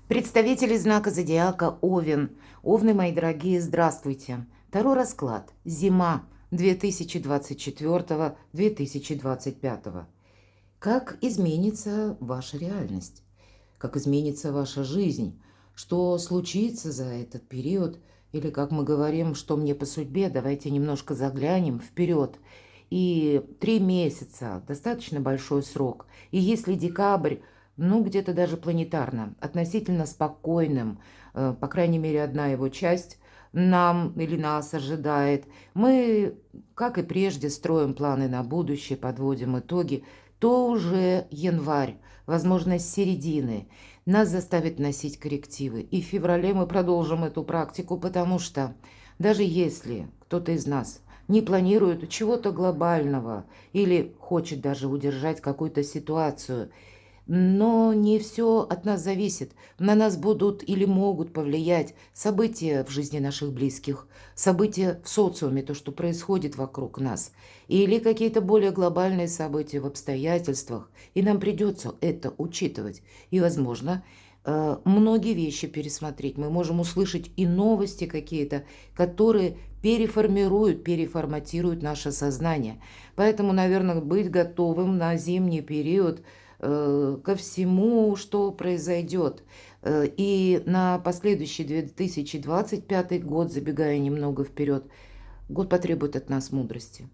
Представители знака зодиака Овен. Овны, мои дорогие, здравствуйте. Таро расклад. Зима 2024-2025. Как изменится ваша реальность? Как изменится ваша жизнь? Что случится за этот период? Или, как мы говорим, что мне по судьбе, давайте немножко заглянем вперед. И 3 месяца– достаточно большой срок. И если декабрь, ну, где-то даже планетарно, относительно спокойным, по крайней мере, одна его часть нам или нас ожидает. Мы, как и прежде, строим планы на будущее, подводим итоги, то уже январь, возможно, с середины, нас заставит носить коррективы. И в феврале мы продолжим эту практику, потому что даже если кто-то из нас не планирует чего-то глобального или хочет даже удержать какую-то ситуацию, но не все от нас зависит. На нас будут или могут повлиять события в жизни наших близких, события в социуме, то, что происходит вокруг нас, или какие-то более глобальные события в обстоятельствах. И нам придется это учитывать. И, возможно, многие вещи пересмотреть. Мы можем услышать и новости какие-то, которые переформируют, переформатируют наше сознание. Поэтому, наверное, быть готовым на зимний период ко всему, что произойдет. И на последующий 2025 год, забегая немного вперед, год потребует от нас мудрости.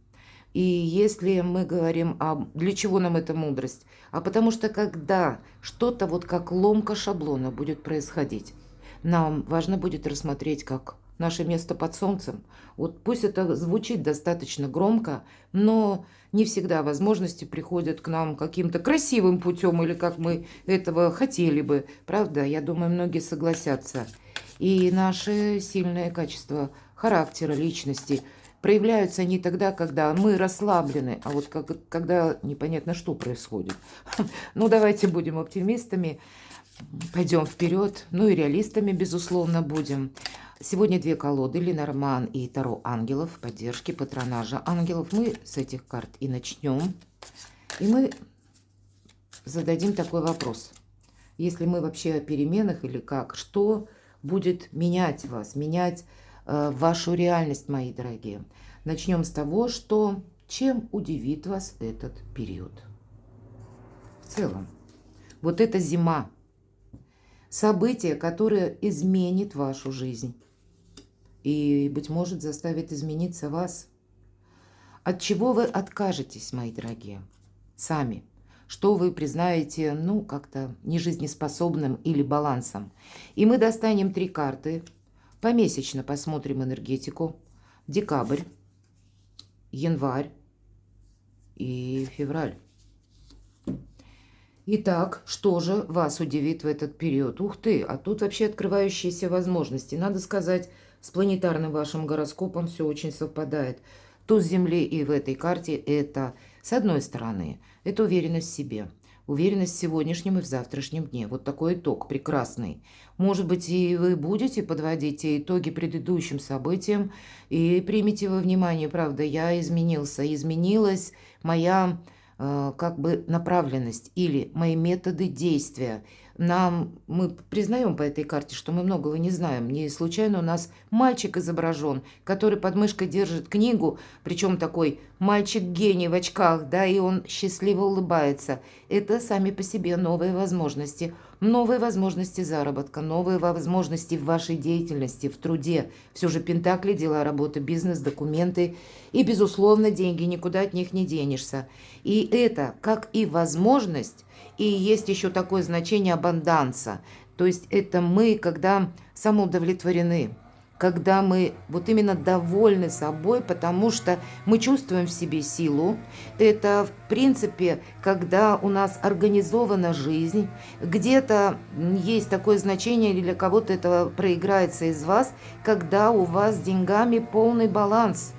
И если мы говорим, для чего нам эта мудрость? А потому что когда что-то вот как ломка шаблона будет происходить, нам важно будет рассмотреть как наше место под солнцем. Вот пусть это звучит достаточно громко, но не всегда возможности приходят к нам каким-то красивым путем или как мы этого хотели бы. Правда, я думаю, многие согласятся. И наши сильные качества характера, личности проявляются не тогда, когда мы расслаблены, а вот когда непонятно, что происходит. Ну, давайте будем оптимистами, пойдем вперед, ну и реалистами, безусловно, будем. Сегодня 2 колоды, Ленорман и Таро ангелов, поддержки, патронажа ангелов. Мы с этих карт и начнем. И мы зададим такой вопрос. Если мы вообще о переменах или как, что будет менять вас, менять вашу реальность, мои дорогие? Начнем с того, что чем удивит вас этот период. В целом, вот эта зима, событие, которое изменит вашу жизнь и, быть может, заставит измениться вас. От чего вы откажетесь, мои дорогие, сами? Что вы признаете, ну, как-то нежизнеспособным или балансом? И мы достанем 3 карты, помесячно посмотрим энергетику. Декабрь, январь и февраль. Итак, что же вас удивит в этот период? Ух ты, а тут вообще открывающиеся возможности. Надо сказать, с планетарным вашим гороскопом все очень совпадает. Туз Земли и в этой карте это, с одной стороны, это уверенность в себе. Уверенность в сегодняшнем и в завтрашнем дне. Вот такой итог прекрасный. Может быть, и вы будете подводить те итоги предыдущим событиям и примите во внимание, правда, я изменился, изменилась моя как бы направленность или мои методы действия. Мы признаем по этой карте, что мы многого не знаем. Не случайно у нас мальчик изображен, который под мышкой держит книгу, причем такой мальчик-гений в очках, да, и он счастливо улыбается. Это сами по себе новые возможности заработка, новые возможности в вашей деятельности, в труде. Все же пентакли, дела, работа, бизнес, документы. И, безусловно, деньги, никуда от них не денешься. И это, как и возможность, и есть еще такое значение абанданса. То есть это мы, когда самоудовлетворены, когда мы вот именно довольны собой, потому что мы чувствуем в себе силу. Это, в принципе, когда у нас организована жизнь, где-то есть такое значение, или для кого-то это проиграется из вас, когда у вас с деньгами полный баланс.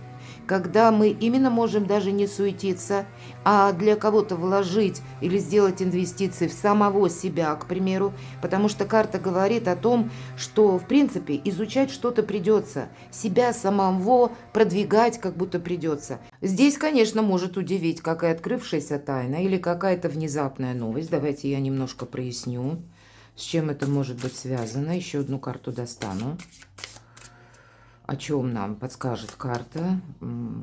Когда мы именно можем даже не суетиться, а для кого-то вложить или сделать инвестиции в самого себя, к примеру, потому что карта говорит о том, что, в принципе, изучать что-то придется, себя самого продвигать как будто придется. Здесь, конечно, может удивить какая открывшаяся тайна или какая-то внезапная новость. Давайте я немножко проясню. С чем это может быть связано? Еще одну карту достану. О чем нам подскажет карта?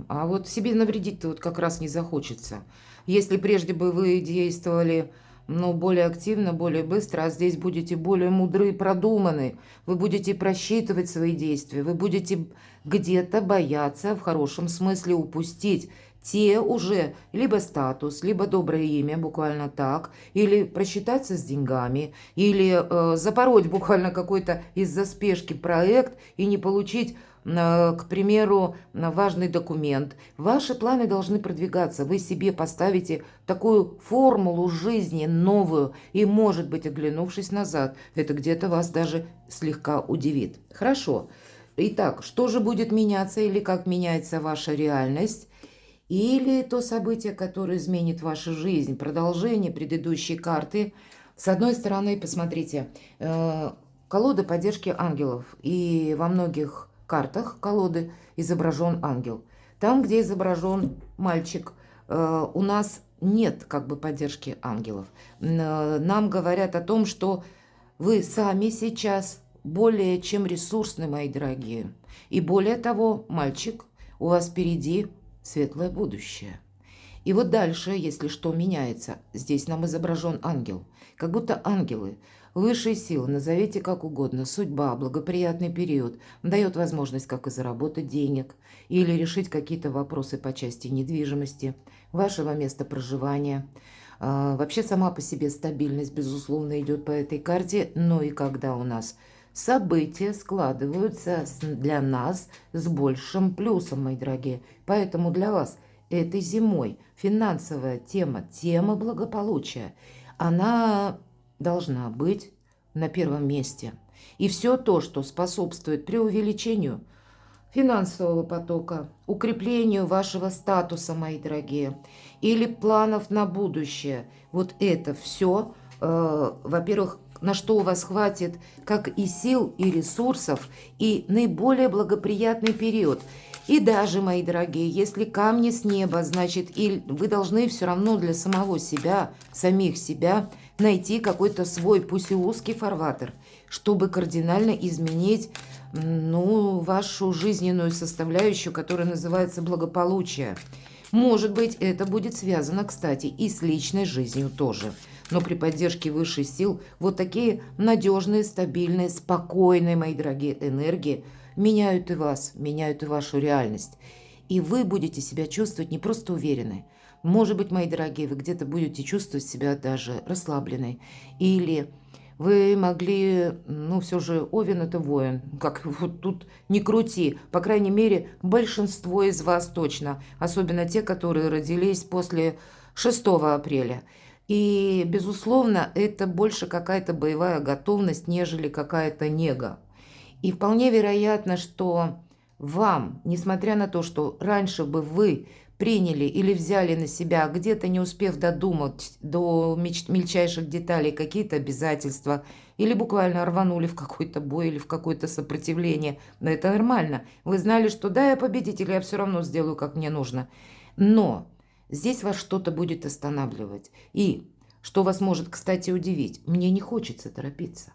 А вот себе навредить-то вот как раз не захочется. Если прежде бы вы действовали, ну, более активно, более быстро, а здесь будете более мудры и продуманы, вы будете просчитывать свои действия, вы будете где-то бояться, в хорошем смысле, упустить те уже либо статус, либо доброе имя, буквально так, или просчитаться с деньгами, или запороть буквально какой-то из-за спешки проект и не получить, к примеру, важный документ. Ваши планы должны продвигаться. Вы себе поставите такую формулу жизни новую, и, может быть, оглянувшись назад, это где-то вас даже слегка удивит. Хорошо. Итак, что же будет меняться или как меняется ваша реальность? Или то событие, которое изменит вашу жизнь, продолжение предыдущей карты. С одной стороны, посмотрите, колода поддержки ангелов, и во многих картах колоды изображен ангел. Там, где изображен мальчик, у нас нет как бы поддержки ангелов. Нам говорят о том, что вы сами сейчас более чем ресурсны, мои дорогие. И более того, мальчик, у вас впереди светлое будущее. И вот дальше, если что меняется, здесь нам изображен ангел. Как будто ангелы, высшие силы, назовите как угодно, судьба, благоприятный период, дает возможность как и заработать денег, или решить какие-то вопросы по части недвижимости, вашего места проживания. Вообще сама по себе стабильность, безусловно, идет по этой карте, но и когда у нас события складываются для нас с большим плюсом, мои дорогие. Поэтому для вас этой зимой финансовая тема, тема благополучия, она должна быть на первом месте. И все то, что способствует преувеличению финансового потока, укреплению вашего статуса, мои дорогие, или планов на будущее, вот это все, во-первых, на что у вас хватит как и сил, и ресурсов, и наиболее благоприятный период. И даже, мои дорогие, если камни с неба, значит, и вы должны все равно для самого себя, самих себя, найти какой-то свой, пусть и узкий фарватер, чтобы кардинально изменить, ну, вашу жизненную составляющую, которая называется благополучие. Может быть, это будет связано, кстати, и с личной жизнью тоже. Но при поддержке высших сил вот такие надежные, стабильные, спокойные, мои дорогие, энергии меняют и вас, меняют и вашу реальность. И вы будете себя чувствовать не просто уверенной. Может быть, мои дорогие, вы где-то будете чувствовать себя даже расслабленной. Или вы могли, ну, все же, Овен – это воин, как вот тут не крути. По крайней мере, большинство из вас точно, особенно те, которые родились после 6 апреля. И, безусловно, это больше какая-то боевая готовность, нежели какая-то нега. И вполне вероятно, что вам, несмотря на то, что раньше бы вы приняли или взяли на себя, где-то не успев додумать до мельчайших деталей какие-то обязательства, или буквально рванули в какой-то бой или в какое-то сопротивление, но это нормально. Вы знали, что да, я победитель, я все равно сделаю, как мне нужно. Но здесь вас что-то будет останавливать. И, что вас может, кстати, удивить, мне не хочется торопиться.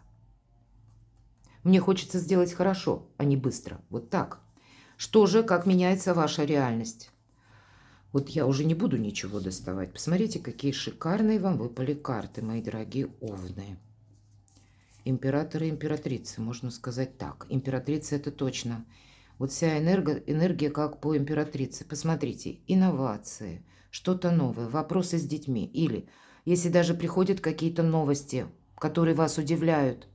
Мне хочется сделать хорошо, а не быстро. Вот так. Что же, как меняется ваша реальность? Вот я уже не буду ничего доставать. Посмотрите, какие шикарные вам выпали карты, мои дорогие овны. Император и императрица, можно сказать так. Императрица – это точно. Вот вся энергия как по императрице. Посмотрите, инновации, что-то новое, вопросы с детьми. Или, если даже приходят какие-то новости, которые вас удивляют,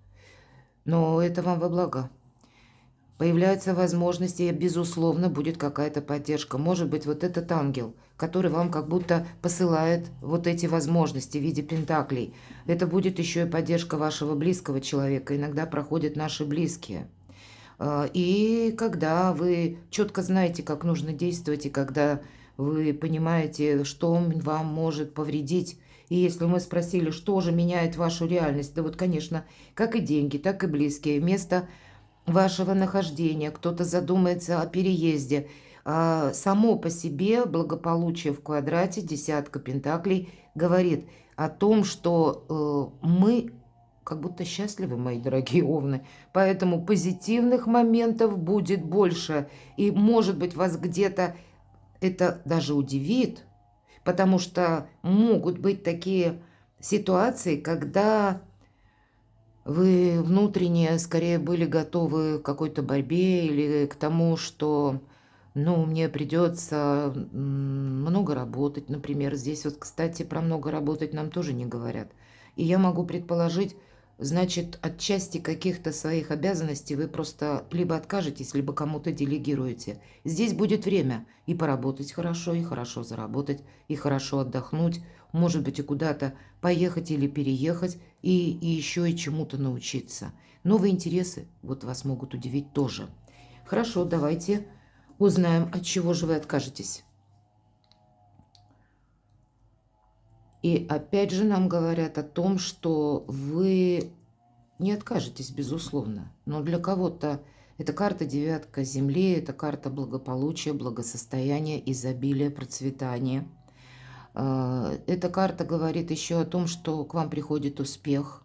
но это вам во благо. Появляются возможности, и, безусловно, будет какая-то поддержка. Может быть, вот этот ангел, который вам как будто посылает вот эти возможности в виде пентаклей. Это будет еще и поддержка вашего близкого человека. Иногда проходят наши близкие. И когда вы четко знаете, как нужно действовать, и когда вы понимаете, что вам может повредить. И если мы спросили, что же меняет вашу реальность, да вот, конечно, как и деньги, так и близкие, место вашего нахождения, кто-то задумается о переезде. Само по себе благополучие в квадрате, десятка пентаклей, говорит о том, что мы как будто счастливы, мои дорогие овны. Поэтому позитивных моментов будет больше. И, может быть, вас где-то это даже удивит, потому что могут быть такие ситуации, когда вы внутренне скорее были готовы к какой-то борьбе или к тому, что, ну, мне придется много работать, например. Здесь вот, кстати, про много работать нам тоже не говорят. И я могу предположить, значит, от части каких-то своих обязанностей вы просто либо откажетесь, либо кому-то делегируете. Здесь будет время и поработать хорошо, и хорошо заработать, и хорошо отдохнуть, может быть, и куда-то поехать или переехать, и еще и чему-то научиться. Новые интересы вот вас могут удивить тоже. Хорошо, давайте узнаем, от чего же вы откажетесь. И опять же нам говорят о том, что вы не откажетесь, безусловно. Но для кого-то это карта девятка Земли, это карта благополучия, благосостояния, изобилия, процветания. Эта карта говорит еще о том, что к вам приходит успех.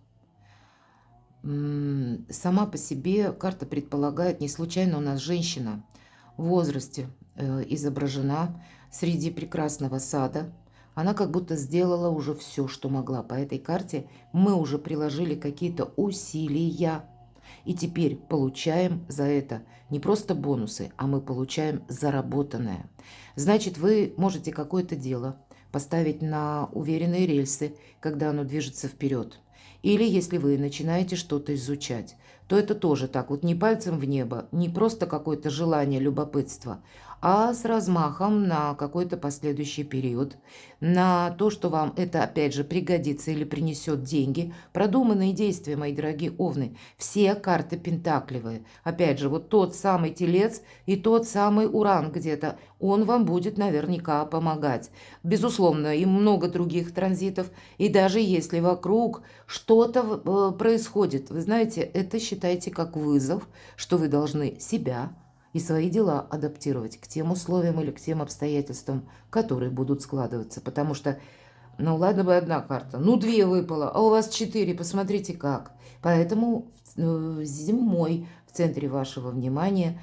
Сама по себе карта предполагает, не случайно у нас женщина в возрасте изображена среди прекрасного сада. Она как будто сделала уже все, что могла. По этой карте мы уже приложили какие-то усилия. И теперь получаем за это не просто бонусы, а мы получаем заработанное. Значит, вы можете какое-то дело поставить на уверенные рельсы, когда оно движется вперед. Или если вы начинаете что-то изучать, то это тоже так вот не пальцем в небо, не просто какое-то желание, любопытство, а с размахом на какой-то последующий период, на то, что вам это опять же пригодится или принесет деньги. Продуманные действия, мои дорогие овны, все карты пентаклевые. Опять же, вот тот самый телец и тот самый уран где-то, он вам будет наверняка помогать. Безусловно, и много других транзитов, и даже если вокруг что-то происходит, вы знаете, это считайте как вызов, что вы должны себя и свои дела адаптировать к тем условиям или к тем обстоятельствам, которые будут складываться. Потому что, ну ладно бы одна карта, ну две выпало, а у вас 4, посмотрите как. Поэтому зимой в центре вашего внимания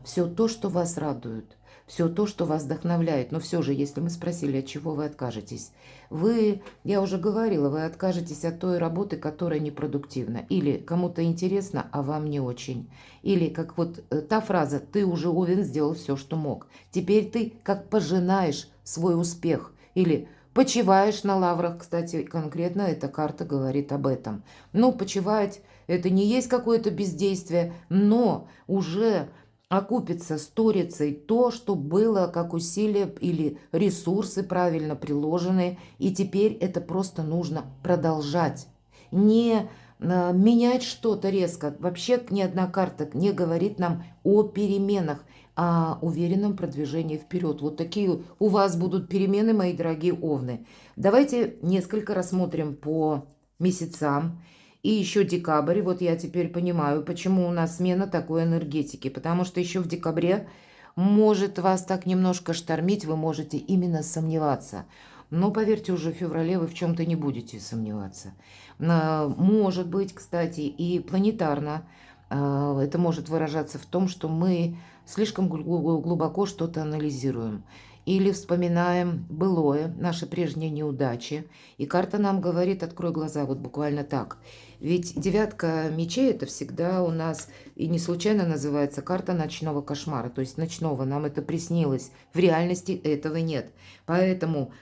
все то, что вас радует, все то, что вас вдохновляет. Но все же, если мы спросили, от чего вы откажетесь, вы, я уже говорила, вы откажетесь от той работы, которая непродуктивна. Или кому-то интересно, а вам не очень. Или как вот та фраза «ты уже, Овен, сделал все, что мог». Теперь ты как пожинаешь свой успех. Или почиваешь на лаврах, кстати, конкретно эта карта говорит об этом. Ну, почивать – это не есть какое-то бездействие, но уже окупится сторицей то, что было как усилия или ресурсы правильно приложены, и теперь это просто нужно продолжать. Не менять что-то резко. Вообще ни одна карта не говорит нам о переменах, а уверенном продвижении вперед. Вот такие у вас будут перемены, мои дорогие овны. Давайте несколько рассмотрим по месяцам. И еще декабрь. Вот я теперь понимаю, почему у нас смена такой энергетики. Потому что еще в декабре может вас так немножко штормить, вы можете именно сомневаться. Но поверьте, уже в феврале вы в чем-то не будете сомневаться. Может быть, кстати, и планетарно это может выражаться в том, что мы слишком глубоко что-то анализируем. Или вспоминаем былое, наши прежние неудачи. И карта нам говорит, открой глаза, вот буквально так. Ведь девятка мечей это всегда у нас, и не случайно называется карта ночного кошмара. То есть ночного, нам это приснилось. В реальности этого нет. Поэтому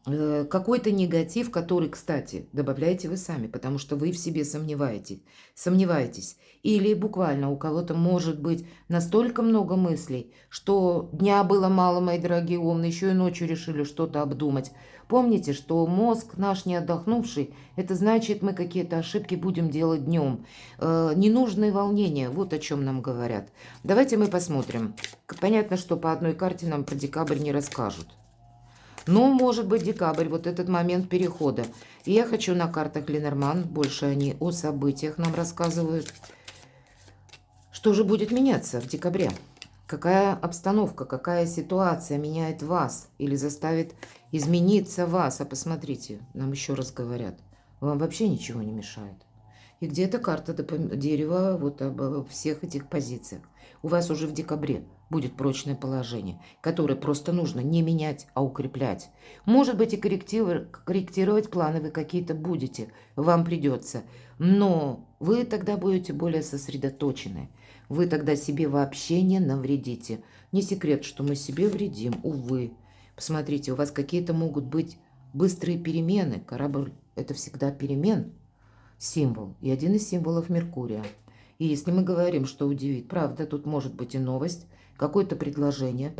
какой-то негатив, который, кстати, добавляете вы сами, потому что вы в себе сомневаетесь. Или буквально у кого-то может быть настолько много мыслей, что дня было мало, мои дорогие умные, еще и ночью решили что-то обдумать. Помните, что мозг наш не отдохнувший, это значит, мы какие-то ошибки будем делать днем. Ненужные волнения, вот о чем нам говорят. Давайте мы посмотрим. Понятно, что по одной карте нам про декабрь не расскажут. Но может быть декабрь, вот этот момент перехода. И я хочу на картах Ленорман, больше они о событиях нам рассказывают. Что же будет меняться в декабре? Какая обстановка, какая ситуация меняет вас или заставит измениться вас? А посмотрите, нам еще раз говорят, вам вообще ничего не мешает. И где-то карта дерева вот об всех этих позициях. У вас уже в декабре будет прочное положение, которое просто нужно не менять, а укреплять. Может быть, и корректировать планы вы какие-то будете, вам придется. Но вы тогда будете более сосредоточены. Вы тогда себе вообще не навредите. Не секрет, что мы себе вредим, увы. Посмотрите, у вас какие-то могут быть быстрые перемены. Корабль – это всегда перемен. Символ. И один из символов Меркурия. И если мы говорим, что удивит, правда, тут может быть и новость, какое-то предложение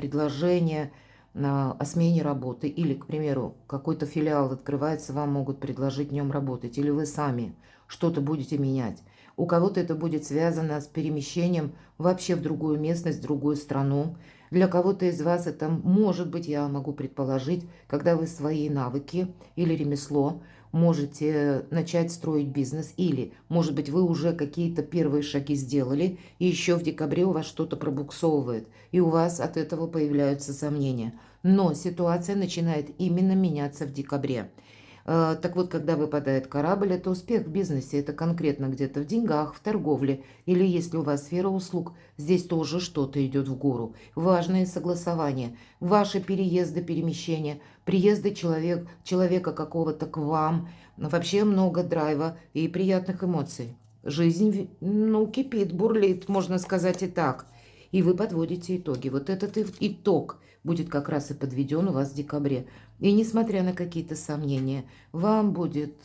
о смене работы, или, к примеру, какой-то филиал открывается, вам могут предложить в нем работать, или вы сами что-то будете менять. У кого-то это будет связано с перемещением вообще в другую местность, в другую страну. Для кого-то из вас это может быть, я могу предположить, когда вы свои навыки или ремесло можете начать строить бизнес, или, может быть, вы уже какие-то первые шаги сделали, и еще в декабре у вас что-то пробуксовывает, и у вас от этого появляются сомнения. Но ситуация начинает именно меняться в декабре. Так вот, когда выпадает корабль, это успех в бизнесе, это конкретно где-то в деньгах, в торговле, или если у вас сфера услуг, здесь тоже что-то идет в гору. Важные согласования, ваши переезды, перемещения, приезды человека какого-то к вам, вообще много драйва и приятных эмоций. Жизнь, ну, кипит, бурлит, можно сказать и так. И вы подводите итоги. Вот этот итог будет как раз и подведен у вас в декабре. И несмотря на какие-то сомнения, вам будет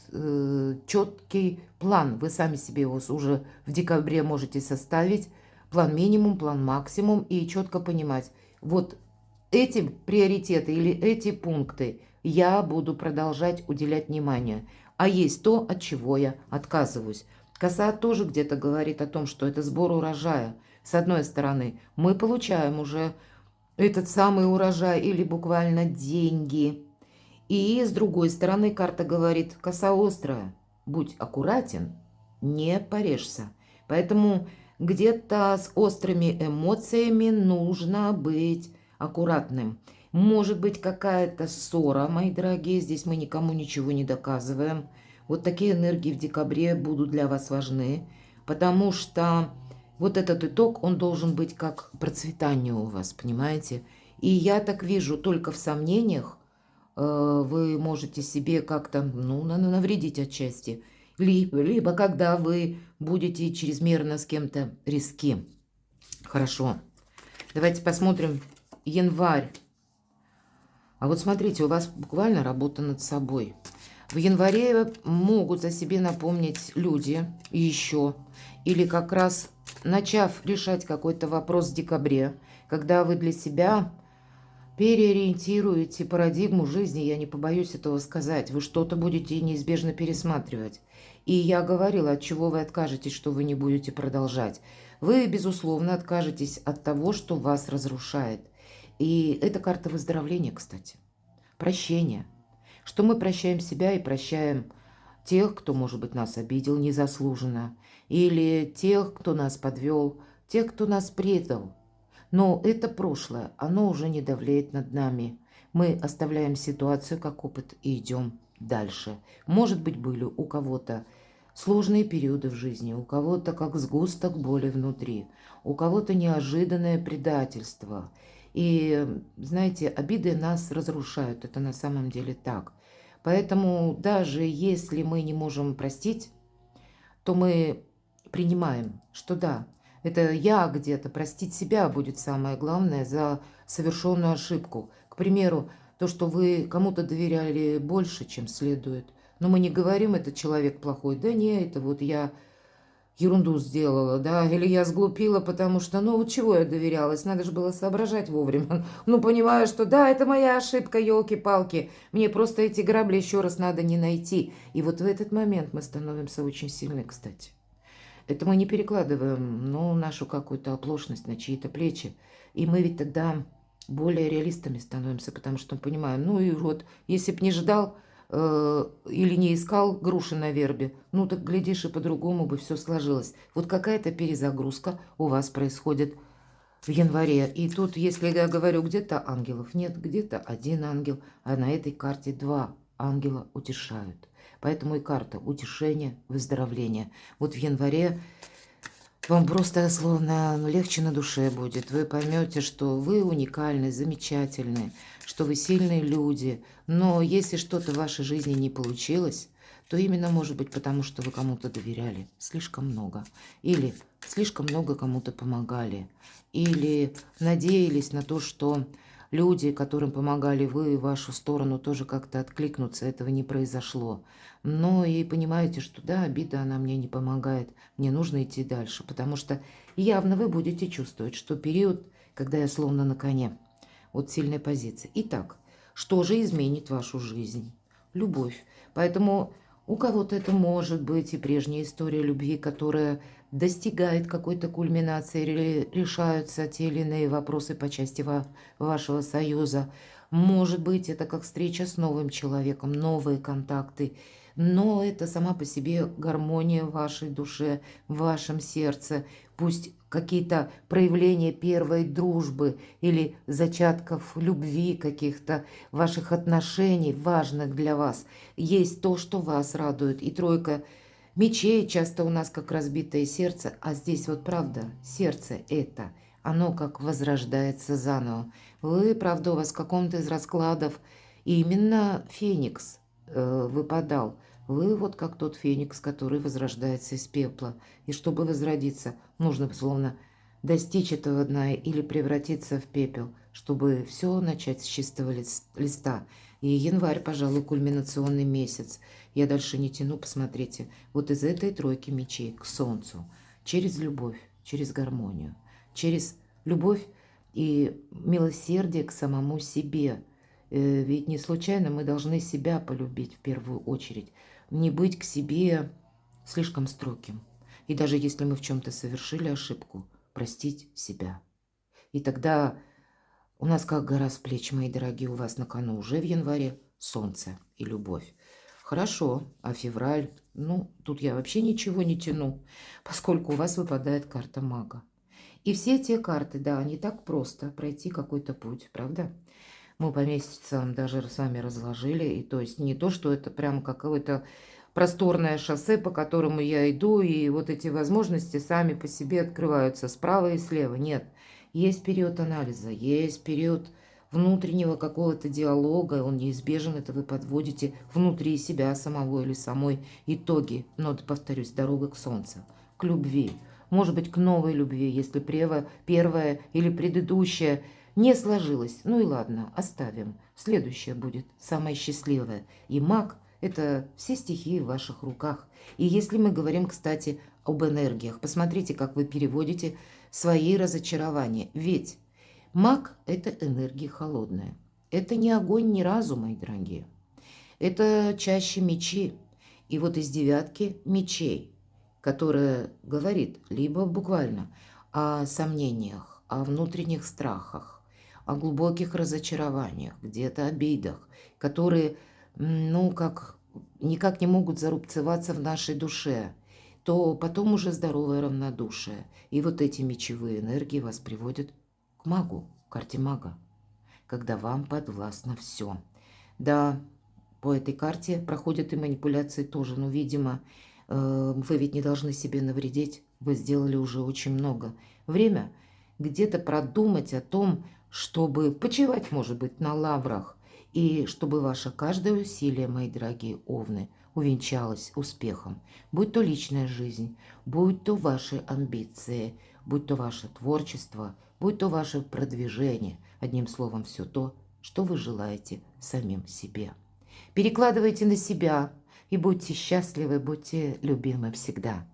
четкий план. Вы сами себе его уже в декабре можете составить. План минимум, план максимум. И четко понимать, вот эти приоритеты или эти пункты я буду продолжать уделять внимание. А есть то, от чего я отказываюсь. Коса тоже где-то говорит о том, что это сбор урожая. С одной стороны, мы получаем уже этот самый урожай или буквально деньги. И с другой стороны, карта говорит, коса острая, будь аккуратен, не порежься. Поэтому где-то с острыми эмоциями нужно быть аккуратным. Может быть какая-то ссора, мои дорогие, здесь мы никому ничего не доказываем. Вот такие энергии в декабре будут для вас важны, потому что вот этот итог, он должен быть как процветание у вас, понимаете? И я так вижу, только в сомнениях вы можете себе как-то, ну, навредить отчасти. Либо когда вы будете чрезмерно с кем-то риски. Хорошо. Давайте посмотрим январь. А вот смотрите, у вас буквально работа над собой. В январе могут о себе напомнить люди еще. Или как раз начав решать какой-то вопрос в декабре, когда вы для себя переориентируете парадигму жизни, я не побоюсь этого сказать, вы что-то будете неизбежно пересматривать. И я говорила, от чего вы откажетесь, что вы не будете продолжать. Вы, безусловно, откажетесь от того, что вас разрушает. И это карта выздоровления, кстати. Прощение. Что мы прощаем себя и прощаем тех, кто, может быть, нас обидел незаслуженно, или тех, кто нас подвел, тех, кто нас предал. Но это прошлое, оно уже не давлеет над нами. Мы оставляем ситуацию как опыт и идем дальше. Может быть, были у кого-то сложные периоды в жизни, у кого-то как сгусток боли внутри, у кого-то неожиданное предательство. И, знаете, обиды нас разрушают, это на самом деле так. Поэтому даже если мы не можем простить, то мы принимаем, что да, это я где-то, простить себя будет самое главное за совершенную ошибку. К примеру, то, что вы кому-то доверяли больше, чем следует. Но мы не говорим, это человек плохой. Да не, это вот я ерунду сделала, да, или я сглупила, потому что, ну, вот чего я доверялась, надо же было соображать вовремя. Ну, понимаю, что да, это моя ошибка, елки-палки, мне просто эти грабли еще раз надо не найти. И вот в этот момент мы становимся очень сильны, кстати. Это мы не перекладываем, ну, нашу какую-то оплошность на чьи-то плечи. И мы ведь тогда более реалистами становимся, потому что понимаем, ну, и вот, если б не ждал или не искал груши на вербе, ну, так, глядишь, и по-другому бы все сложилось. Вот какая-то перезагрузка у вас происходит в январе. И тут, если я говорю, где-то ангелов нет, где-то один ангел, а на этой карте два ангела утешают. Поэтому и карта утешения, выздоровления. Вот в январе вам просто словно легче на душе будет. Вы поймете, что вы уникальны, замечательны, что вы сильные люди. Но если что-то в вашей жизни не получилось, то именно может быть потому, что вы кому-то доверяли слишком много. Или слишком много кому-то помогали. Или надеялись на то, что люди, которым помогали вы, в вашу сторону тоже как-то откликнутся. Этого не произошло. Но и понимаете, что да, обида, она мне не помогает. Мне нужно идти дальше, потому что явно вы будете чувствовать, что период, когда я словно на коне, вот сильная позиция. Итак, что же изменит вашу жизнь? Любовь. Поэтому у кого-то это может быть и прежняя история любви, которая достигает какой-то кульминации, или решаются те или иные вопросы по части вашего союза. Может быть, это как встреча с новым человеком, новые контакты. Но это сама по себе гармония в вашей душе, в вашем сердце. Пусть какие-то проявления первой дружбы или зачатков любви, каких-то ваших отношений, важных для вас, есть то, что вас радует. И тройка мечей часто у нас как разбитое сердце, а здесь вот правда, сердце это, оно как возрождается заново. Вы, правда, у вас в каком-то из раскладов именно Феникс выпадал. Вы вот как тот Феникс, который возрождается из пепла. И чтобы возродиться, нужно, словно, достичь этого дна или превратиться в пепел, чтобы все начать с чистого листа. И январь, пожалуй, кульминационный месяц. Я дальше не тяну, посмотрите. Вот из этой тройки мечей к солнцу. Через любовь, через гармонию, через любовь и милосердие к самому себе. Ведь не случайно мы должны себя полюбить в первую очередь. Не быть к себе слишком строгим. И даже если мы в чем-то совершили ошибку, простить себя. И тогда у нас как гора с плеч, мои дорогие, у вас на кону уже в январе солнце и любовь. Хорошо, а февраль? Ну, тут я вообще ничего не тяну, поскольку у вас выпадает карта мага. И все те карты, да, не так просто пройти какой-то путь, правда? Мы по месяцам даже с вами разложили, и то есть не то, что это прям какое-то просторное шоссе, по которому я иду, и вот эти возможности сами по себе открываются справа и слева. Нет, есть период анализа, есть период внутреннего какого-то диалога, он неизбежен, это вы подводите внутри себя самого или самой итоги. Но, повторюсь, дорога к солнцу, к любви, может быть, к новой любви, если первая или предыдущая не сложилось. Ну и ладно, оставим. Следующее будет самое счастливое. И маг – это все стихии в ваших руках. И если мы говорим, кстати, об энергиях, посмотрите, как вы переводите свои разочарования. Ведь маг – это энергия холодная. Это не огонь, не разум, мои дорогие. Это чаще мечи. И вот из девятки мечей, которая говорит либо буквально о сомнениях, о внутренних страхах, о глубоких разочарованиях, где-то обидах, которые, ну, как никак не могут зарубцеваться в нашей душе, то потом уже здоровое равнодушие. И вот эти мечевые энергии вас приводят к магу, к карте мага, когда вам подвластно все. Да, по этой карте проходят и манипуляции тоже, но, видимо, вы ведь не должны себе навредить, вы сделали уже очень много. Время где-то продумать о том, чтобы почивать, может быть, на лаврах, и чтобы ваше каждое усилие, мои дорогие овны, увенчалось успехом. Будь то личная жизнь, будь то ваши амбиции, будь то ваше творчество, будь то ваше продвижение. Одним словом, все то, что вы желаете самим себе. Перекладывайте на себя и будьте счастливы, будьте любимы всегда.